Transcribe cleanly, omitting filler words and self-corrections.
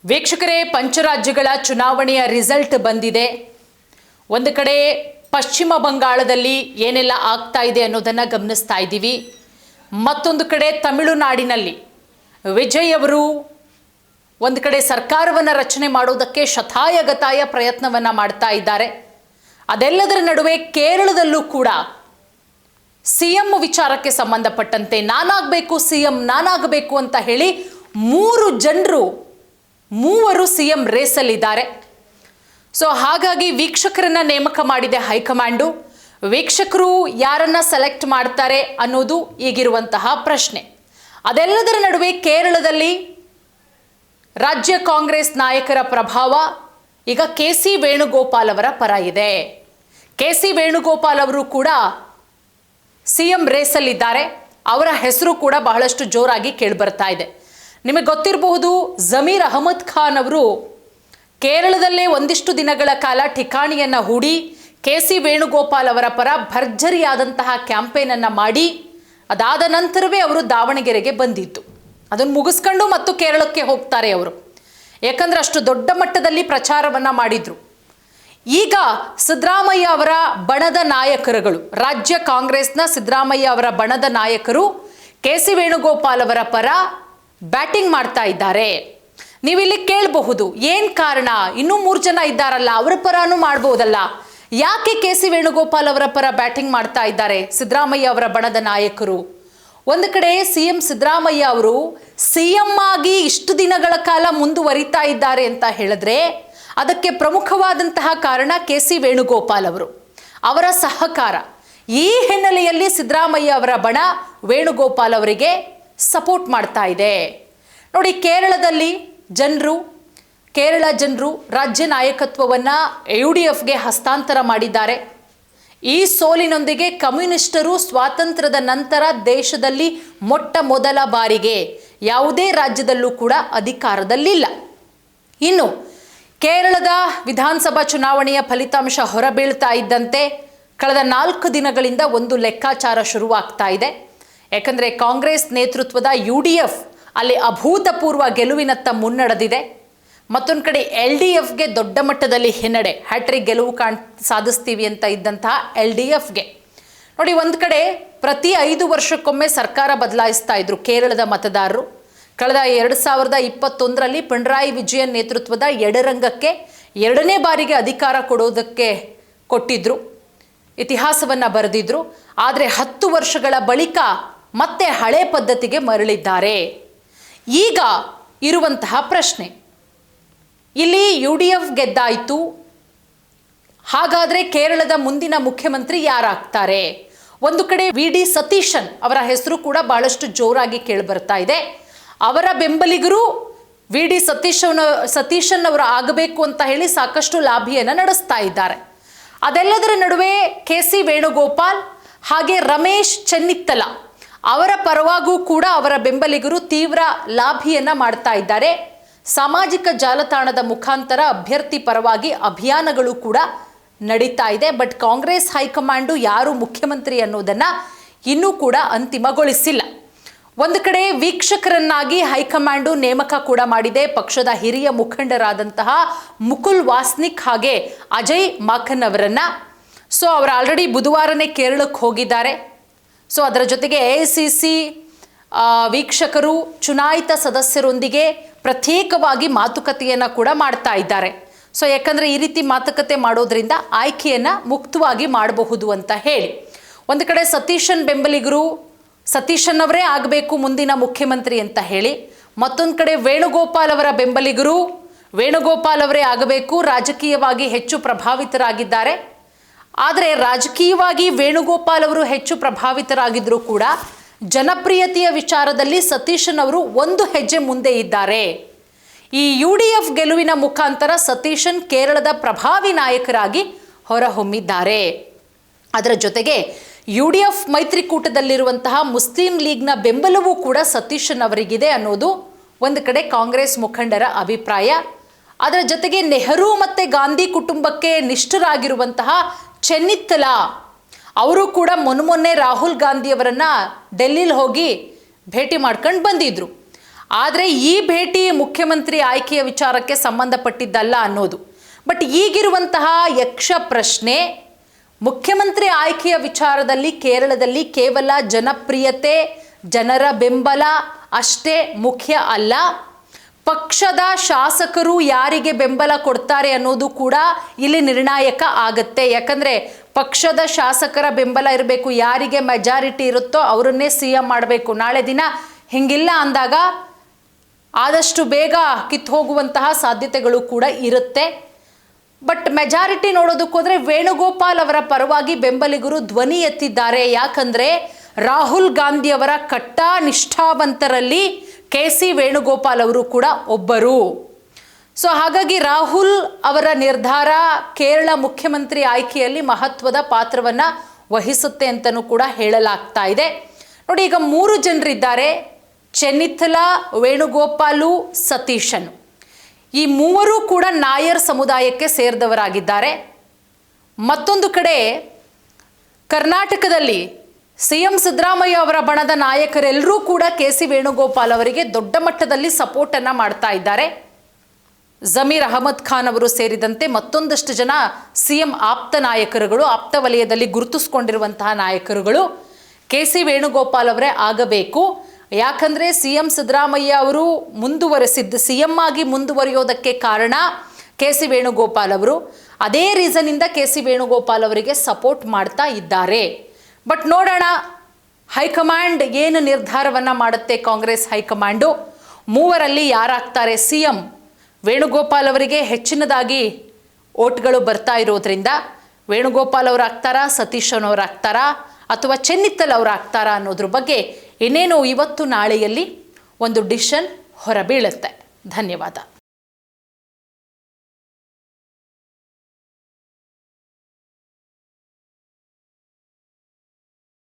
ವೀಕ್ಷಕರೇ, ಪಂಚರಾಜ್ಯಗಳ ಚುನಾವಣೆಯ ರಿಸಲ್ಟ್ ಬಂದಿದೆ. ಒಂದು ಕಡೆ ಪಶ್ಚಿಮ ಬಂಗಾಳದಲ್ಲಿ ಏನೆಲ್ಲ ಆಗ್ತಾ ಇದೆ ಅನ್ನೋದನ್ನು ಗಮನಿಸ್ತಾ ಇದ್ದೀವಿ. ಮತ್ತೊಂದು ಕಡೆ ತಮಿಳುನಾಡಿನಲ್ಲಿ ವಿಜಯ್ ಅವರು ಒಂದು ಕಡೆ ಸರ್ಕಾರವನ್ನು ರಚನೆ ಮಾಡೋದಕ್ಕೆ ಶತಾಯಗತಾಯ ಪ್ರಯತ್ನವನ್ನು ಮಾಡ್ತಾ ಇದ್ದಾರೆ. ಅದೆಲ್ಲದರ ನಡುವೆ ಕೇರಳದಲ್ಲೂ ಕೂಡ ಸಿಎಂ ವಿಚಾರಕ್ಕೆ ಸಂಬಂಧಪಟ್ಟಂತೆ ನಾನಾಗಬೇಕು ಅಂತ ಹೇಳಿ ಮೂವರು ಸಿಎಂ ರೇಸಲ್ಲಿದ್ದಾರೆ. ಸೊ ಹಾಗಾಗಿ ವೀಕ್ಷಕರನ್ನ ನೇಮಕ ಮಾಡಿದೆ ಹೈಕಮಾಂಡು. ವೀಕ್ಷಕರು ಯಾರನ್ನ ಸೆಲೆಕ್ಟ್ ಮಾಡ್ತಾರೆ ಅನ್ನೋದು ಈಗಿರುವಂತಹ ಪ್ರಶ್ನೆ. ಅದೆಲ್ಲದರ ನಡುವೆ ಕೇರಳದಲ್ಲಿ ರಾಜ್ಯ ಕಾಂಗ್ರೆಸ್ ನಾಯಕರ ಪ್ರಭಾವ ಈಗ ಕೆ.ಸಿ. ವೇಣುಗೋಪಾಲ್ ಅವರ ಪರ ಇದೆ. ಕೆ.ಸಿ. ವೇಣುಗೋಪಾಲ್ ಅವರು ಕೂಡ ಸಿಎಂ ರೇಸಲ್ಲಿದ್ದಾರೆ. ಅವರ ಹೆಸರು ಕೂಡ ಬಹಳಷ್ಟು ಜೋರಾಗಿ ಕೇಳಿಬರ್ತಾ ಇದೆ. ನಿಮಗೆ ಗೊತ್ತಿರಬಹುದು, ಜಮೀರ್ ಅಹಮದ್ ಖಾನ್ ಅವರು ಕೇರಳದಲ್ಲೇ ಒಂದಿಷ್ಟು ದಿನಗಳ ಕಾಲ ಠಿಕಾಣಿಯನ್ನು ಹೂಡಿ ಕೆ.ಸಿ. ವೇಣುಗೋಪಾಲ್ ಅವರ ಪರ ಭರ್ಜರಿಯಾದಂತಹ ಕ್ಯಾಂಪೇನನ್ನು ಮಾಡಿ ಅದಾದ ನಂತರವೇ ಅವರು ದಾವಣಗೆರೆಗೆ ಬಂದಿತ್ತು. ಅದನ್ನು ಮುಗಿಸ್ಕೊಂಡು ಮತ್ತು ಕೇರಳಕ್ಕೆ ಹೋಗ್ತಾರೆ ಅವರು, ಯಾಕಂದ್ರೆ ಅಷ್ಟು ದೊಡ್ಡ ಮಟ್ಟದಲ್ಲಿ ಪ್ರಚಾರವನ್ನು ಮಾಡಿದ್ರು. ಈಗ ಸಿದ್ದರಾಮಯ್ಯ ಅವರ ಬಣದ ನಾಯಕರುಗಳು, ರಾಜ್ಯ ಕಾಂಗ್ರೆಸ್ನ ಸಿದ್ದರಾಮಯ್ಯ ಅವರ ಬಣದ ನಾಯಕರು ಕೆ.ಸಿ. ವೇಣುಗೋಪಾಲ್ ಅವರ ಪರ ಬ್ಯಾಟಿಂಗ್ ಮಾಡ್ತಾ ಇದ್ದಾರೆ. ನೀವಿಲ್ಲಿ ಕೇಳಬಹುದು, ಏನು ಕಾರಣ? ಇನ್ನೂ 3 ಜನ ಇದ್ದಾರಲ್ಲ, ಅವರ ಪರನೂ ಮಾಡ್ಬೋದಲ್ಲ, ಯಾಕೆ ಕೆ.ಸಿ. ವೇಣುಗೋಪಾಲ್ ಅವರ ಪರ ಬ್ಯಾಟಿಂಗ್ ಮಾಡ್ತಾ ಇದ್ದಾರೆ ಸಿದ್ದರಾಮಯ್ಯ ಅವರ ಬಣದ ನಾಯಕರು? ಒಂದು ಕಡೆ ಸಿಎಂ ಸಿದ್ದರಾಮಯ್ಯ ಅವರು ಸಿಎಂ ಆಗಿ ಇಷ್ಟು ದಿನಗಳ ಕಾಲ ಮುಂದುವರಿತಾ ಇದ್ದಾರೆ ಅಂತ ಹೇಳಿದ್ರೆ ಅದಕ್ಕೆ ಪ್ರಮುಖವಾದಂತಹ ಕಾರಣ ಕೆ.ಸಿ. ವೇಣುಗೋಪಾಲ್ ಅವರು, ಅವರ ಸಹಕಾರ. ಈ ಹಿನ್ನೆಲೆಯಲ್ಲಿ ಸಿದ್ದರಾಮಯ್ಯ ಅವರ ಬಣ ವೇಣುಗೋಪಾಲ್ ಅವರಿಗೆ ಸಪೋರ್ಟ್ ಮಾಡ್ತಾ ಇದೆ. ನೋಡಿ, ಕೇರಳದಲ್ಲಿ ಕೇರಳ ಜನರು ರಾಜ್ಯ ನಾಯಕತ್ವವನ್ನು UDFಗೆ ಹಸ್ತಾಂತರ ಮಾಡಿದ್ದಾರೆ. ಈ ಸೋಲಿನೊಂದಿಗೆ ಕಮ್ಯುನಿಸ್ಟರು ಸ್ವಾತಂತ್ರ್ಯದ ನಂತರ ದೇಶದಲ್ಲಿ ಮೊಟ್ಟ ಮೊದಲ ಬಾರಿಗೆ ಯಾವುದೇ ರಾಜ್ಯದಲ್ಲೂ ಕೂಡ ಅಧಿಕಾರದಲ್ಲಿಲ್ಲ. ಇನ್ನು ಕೇರಳದ ವಿಧಾನಸಭಾ ಚುನಾವಣೆಯ ಫಲಿತಾಂಶ ಹೊರಬೀಳ್ತಾ ಇದ್ದಂತೆ ಕಳೆದ 4 ದಿನಗಳಿಂದ ಒಂದು ಲೆಕ್ಕಾಚಾರ ಶುರುವಾಗ್ತಾ ಇದೆ. ಯಾಕಂದರೆ ಕಾಂಗ್ರೆಸ್ ನೇತೃತ್ವದ UDF ಅಲ್ಲಿ ಅಭೂತಪೂರ್ವ ಗೆಲುವಿನತ್ತ ಮುನ್ನಡೆದಿದೆ. ಮತ್ತೊಂದು ಕಡೆ LDFಗೆ ದೊಡ್ಡ ಮಟ್ಟದಲ್ಲಿ ಹಿನ್ನಡೆ, ಹ್ಯಾಟ್ರಿಕ್ ಗೆಲುವು ಸಾಧಿಸ್ತೀವಿ ಅಂತ ಇದ್ದಂತಹ LDFಗೆ ನೋಡಿ, ಒಂದು ಕಡೆ ಪ್ರತಿ 5 ವರ್ಷಕ್ಕೊಮ್ಮೆ ಸರ್ಕಾರ ಬದಲಾಯಿಸ್ತಾ ಇದ್ರು ಕೇರಳದ ಮತದಾರರು. ಕಳೆದ 2021ರಲ್ಲಿ ಪಿಣರಾಯಿ ವಿಜಯನ್ ನೇತೃತ್ವದ ಎಡರಂಗಕ್ಕೆ 2ನೇ ಬಾರಿಗೆ ಅಧಿಕಾರ ಕೊಟ್ಟಿದ್ರು, ಇತಿಹಾಸವನ್ನು ಬರೆದಿದ್ರು. ಆದರೆ 10 ವರ್ಷಗಳ ಬಳಿಕ ಮತ್ತೆ ಹಳೆ ಪದ್ಧತಿಗೆ ಮರಳಿದ್ದಾರೆ. ಈಗ ಇರುವಂತಹ ಪ್ರಶ್ನೆ, ಇಲ್ಲಿ UDF ಗೆದ್ದಾಯಿತು, ಹಾಗಾದರೆ ಕೇರಳದ ಮುಂದಿನ ಮುಖ್ಯಮಂತ್ರಿ ಯಾರಾಗ್ತಾರೆ? ಒಂದು ಕಡೆ VD ಸತೀಶನ್ ಅವರ ಹೆಸರು ಕೂಡ ಬಹಳಷ್ಟು ಜೋರಾಗಿ ಕೇಳಿಬರ್ತಾ ಇದೆ. ಅವರ ಬೆಂಬಲಿಗರು VD ಸತೀಶನ್ ಅವರು ಆಗಬೇಕು ಅಂತ ಹೇಳಿ ಸಾಕಷ್ಟು ಲಾಭಿಯನ್ನು ನಡೆಸ್ತಾ ಇದ್ದಾರೆ. ಅದೆಲ್ಲದರ ನಡುವೆ ಕೆ.ಸಿ. ವೇಣುಗೋಪಾಲ್ ಹಾಗೆ ರಮೇಶ್ ಚೆನ್ನಿತ್ತಲ ಅವರ ಪರವಾಗೂ ಕೂಡ ಅವರ ಬೆಂಬಲಿಗರು ತೀವ್ರ ಲಾಭಿಯನ್ನು ಮಾಡ್ತಾ ಇದ್ದಾರೆ. ಸಾಮಾಜಿಕ ಜಾಲತಾಣದ ಮುಖಾಂತರ ಅಭ್ಯರ್ಥಿ ಪರವಾಗಿ ಅಭಿಯಾನಗಳು ಕೂಡ ನಡೀತಾ ಇದೆ. ಬಟ್ ಕಾಂಗ್ರೆಸ್ ಹೈಕಮಾಂಡು ಯಾರು ಮುಖ್ಯಮಂತ್ರಿ ಅನ್ನೋದನ್ನು ಇನ್ನೂ ಕೂಡ ಅಂತಿಮಗೊಳಿಸಿಲ್ಲ. ಒಂದು ಕಡೆ ವೀಕ್ಷಕರನ್ನಾಗಿ ಹೈಕಮಾಂಡು ನೇಮಕ ಕೂಡ ಮಾಡಿದೆ ಪಕ್ಷದ ಹಿರಿಯ ಮುಖಂಡರಾದಂತಹ ಮುಕುಲ್ ವಾಸ್ನಿಕ್ ಹಾಗೆ ಅಜಯ್ ಮಾಕನ್ ಅವರನ್ನು. ಸೊ ಅವರು ಆಲ್ರೆಡಿ ಬುಧವಾರನೇ ಕೇರಳಕ್ಕೆ ಹೋಗಿದ್ದಾರೆ. ಸೊ ಅದರ ಜೊತೆಗೆ AICC ವೀಕ್ಷಕರು ಚುನಾಯಿತ ಸದಸ್ಯರೊಂದಿಗೆ ಪ್ರತ್ಯೇಕವಾಗಿ ಮಾತುಕತೆಯನ್ನು ಕೂಡ ಮಾಡ್ತಾ ಇದ್ದಾರೆ. ಸೊ ಯಾಕಂದರೆ ಈ ರೀತಿ ಮಾತುಕತೆ ಮಾಡೋದ್ರಿಂದ ಆಯ್ಕೆಯನ್ನು ಮುಕ್ತವಾಗಿ ಮಾಡಬಹುದು ಅಂತ ಹೇಳಿ ಒಂದು ಕಡೆ ಸತೀಶನ್ ಬೆಂಬಲಿಗರು ಸತೀಶನ್ ಅವರೇ ಆಗಬೇಕು ಮುಂದಿನ ಮುಖ್ಯಮಂತ್ರಿ ಅಂತ ಹೇಳಿ, ಮತ್ತೊಂದು ಕಡೆ ವೇಣುಗೋಪಾಲ್ ಅವರ ಬೆಂಬಲಿಗರು ವೇಣುಗೋಪಾಲ್ ಅವರೇ ಆಗಬೇಕು, ರಾಜಕೀಯವಾಗಿ ಹೆಚ್ಚು ಪ್ರಭಾವಿತರಾಗಿದ್ದಾರೆ. ಆದರೆ ರಾಜಕೀಯವಾಗಿ ವೇಣುಗೋಪಾಲ್ ಅವರು ಹೆಚ್ಚು ಪ್ರಭಾವಿತರಾಗಿದ್ದರೂ ಕೂಡ ಜನಪ್ರಿಯತೆಯ ವಿಚಾರದಲ್ಲಿ ಸತೀಶನ್ ಅವರು ಒಂದು ಹೆಜ್ಜೆ ಮುಂದೆ ಇದ್ದಾರೆ. ಈ UDF ಗೆಲುವಿನ ಮುಖಾಂತರ ಸತೀಶನ್ ಕೇರಳದ ಪ್ರಭಾವಿ ನಾಯಕರಾಗಿ ಹೊರಹೊಮ್ಮಿದ್ದಾರೆ. ಅದರ ಜೊತೆಗೆ UDF ಮೈತ್ರಿಕೂಟದಲ್ಲಿರುವಂತಹ ಮುಸ್ಲಿಂ ಲೀಗ್ನ ಬೆಂಬಲವೂ ಕೂಡ ಸತೀಶನ್ ಅವರಿಗಿದೆ ಅನ್ನೋದು ಒಂದು ಕಡೆ ಕಾಂಗ್ರೆಸ್ ಮುಖಂಡರ ಅಭಿಪ್ರಾಯ. ಅದರ ಜೊತೆಗೆ ನೆಹರು ಮತ್ತು ಗಾಂಧಿ ಕುಟುಂಬಕ್ಕೆ ನಿಷ್ಠರಾಗಿರುವಂತಹ ಚೆನ್ನಿತ್ತಲ ಅವರು ಕೂಡ ಮೊನ್ನೆ ರಾಹುಲ್ ಗಾಂಧಿ ಅವರನ್ನು ಡೆಲ್ಲಿಲಿ ಹೋಗಿ ಭೇಟಿ ಮಾಡ್ಕೊಂಡು ಬಂದಿದ್ರು. ಆದರೆ ಈ ಭೇಟಿ ಮುಖ್ಯಮಂತ್ರಿ ಆಯ್ಕೆಯ ವಿಚಾರಕ್ಕೆ ಸಂಬಂಧಪಟ್ಟಿದ್ದಲ್ಲ ಅನ್ನೋದು. ಬಟ್ ಈಗಿರುವಂತಹ ಯಕ್ಷ ಪ್ರಶ್ನೆ, ಮುಖ್ಯಮಂತ್ರಿ ಆಯ್ಕೆಯ ವಿಚಾರದಲ್ಲಿ ಕೇರಳದಲ್ಲಿ ಕೇವಲ ಜನಪ್ರಿಯತೆ, ಜನರ ಬೆಂಬಲ ಅಷ್ಟೇ ಮುಖ್ಯ ಅಲ್ಲ, ಪಕ್ಷದ ಶಾಸಕರು ಯಾರಿಗೆ ಬೆಂಬಲ ಕೊಡ್ತಾರೆ ಅನ್ನೋದು ಕೂಡ ಇಲ್ಲಿ ನಿರ್ಣಾಯಕ ಆಗತ್ತೆ. ಯಾಕಂದರೆ ಪಕ್ಷದ ಶಾಸಕರ ಬೆಂಬಲ ಇರಬೇಕು, ಯಾರಿಗೆ ಮೆಜಾರಿಟಿ ಇರುತ್ತೋ ಅವರನ್ನೇ CM ಮಾಡಬೇಕು. ನಾಳೆ ದಿನ ಹಿಂಗಿಲ್ಲ ಅಂದಾಗ ಆದಷ್ಟು ಬೇಗ ಕಿತ್ತು ಹೋಗುವಂತಹ ಸಾಧ್ಯತೆಗಳು ಕೂಡ ಇರುತ್ತೆ. ಬಟ್ ಮೆಜಾರಿಟಿ ನೋಡೋದಕ್ಕೆ ಹೋದರೆ ವೇಣುಗೋಪಾಲ್ ಅವರ ಪರವಾಗಿ ಬೆಂಬಲಿಗರು ಧ್ವನಿ ಎತ್ತಿದ್ದಾರೆ. ಯಾಕಂದರೆ ರಾಹುಲ್ ಗಾಂಧಿ ಅವರ ಕಟ್ಟಾ ನಿಷ್ಠಾವಂತರಲ್ಲಿ KC ವೇಣುಗೋಪಾಲ್ ಅವರು ಕೂಡ ಒಬ್ಬರು. ಸೊ ಹಾಗಾಗಿ ರಾಹುಲ್ ಅವರ ನಿರ್ಧಾರ ಕೇರಳ ಮುಖ್ಯಮಂತ್ರಿ ಆಯ್ಕೆಯಲ್ಲಿ ಮಹತ್ವದ ಪಾತ್ರವನ್ನು ವಹಿಸುತ್ತೆ ಅಂತಲೂ ಕೂಡ ಹೇಳಲಾಗ್ತಾ ಇದೆ. ನೋಡಿ, ಈಗ 3 ಜನರಿದ್ದಾರೆ, ಚೆನ್ನಿತ್ತಲ, ವೇಣುಗೋಪಾಲು, ಸತೀಶನ್. ಈ 3 ಕೂಡ ನಾಯರ್ ಸಮುದಾಯಕ್ಕೆ ಸೇರಿದವರಾಗಿದ್ದಾರೆ. ಮತ್ತೊಂದು ಕಡೆ ಕರ್ನಾಟಕದಲ್ಲಿ CM ಸಿದ್ದರಾಮಯ್ಯ ಅವರ ಬಣದ ನಾಯಕರೆಲ್ಲರೂ ಕೂಡ KC ವೇಣುಗೋಪಾಲ್ ಅವರಿಗೆ ದೊಡ್ಡ ಮಟ್ಟದಲ್ಲಿ ಸಪೋರ್ಟನ್ನು ಮಾಡ್ತಾ ಇದ್ದಾರೆ. ಜಮೀರ್ ಅಹಮದ್ ಖಾನ್ ಅವರು ಸೇರಿದಂತೆ ಮತ್ತೊಂದಷ್ಟು ಜನ CM ಆಪ್ತ ನಾಯಕರುಗಳು, ಆಪ್ತ ವಲಯದಲ್ಲಿ ಗುರುತಿಸಿಕೊಂಡಿರುವಂತಹ ನಾಯಕರುಗಳು KC ವೇಣುಗೋಪಾಲ್ ಅವರೇ ಆಗಬೇಕು. ಯಾಕಂದರೆ CM ಸಿದ್ದರಾಮಯ್ಯ ಅವರು CM ಆಗಿ ಮುಂದುವರಿಯೋದಕ್ಕೆ ಕಾರಣ KC ವೇಣುಗೋಪಾಲ್ ಅವರು. ಅದೇ ರೀಸನ್ನಿಂದ KC ವೇಣುಗೋಪಾಲ್ ಅವರಿಗೆ ಸಪೋರ್ಟ್ ಮಾಡ್ತಾ ಇದ್ದಾರೆ. ಬಟ್ ನೋಡೋಣ ಹೈಕಮಾಂಡ್ ಏನು ನಿರ್ಧಾರವನ್ನು ಮಾಡುತ್ತೆ. ಕಾಂಗ್ರೆಸ್ ಹೈಕಮಾಂಡು 3ರಲ್ಲಿ ಯಾರಾಗ್ತಾರೆ CM? ವೇಣುಗೋಪಾಲ್ ಅವರಿಗೆ ಹೆಚ್ಚಿನದಾಗಿ ಓಟ್ಗಳು ಬರ್ತಾ ಇರೋದ್ರಿಂದ ವೇಣುಗೋಪಾಲ್ ಅವರು ಆಗ್ತಾರಾ, ಸತೀಶನ್ ಅವರು ಆಗ್ತಾರಾ, ಅಥವಾ ಚೆನ್ನಿತ್ತಲ್ ಅವರು ಆಗ್ತಾರಾ ಅನ್ನೋದ್ರ ಬಗ್ಗೆ ಇನ್ನೇನು ಇವತ್ತು ನಾಳೆಯಲ್ಲಿ ಒಂದು ಡಿಸಿಷನ್ ಹೊರಬೀಳುತ್ತೆ. ಧನ್ಯವಾದ.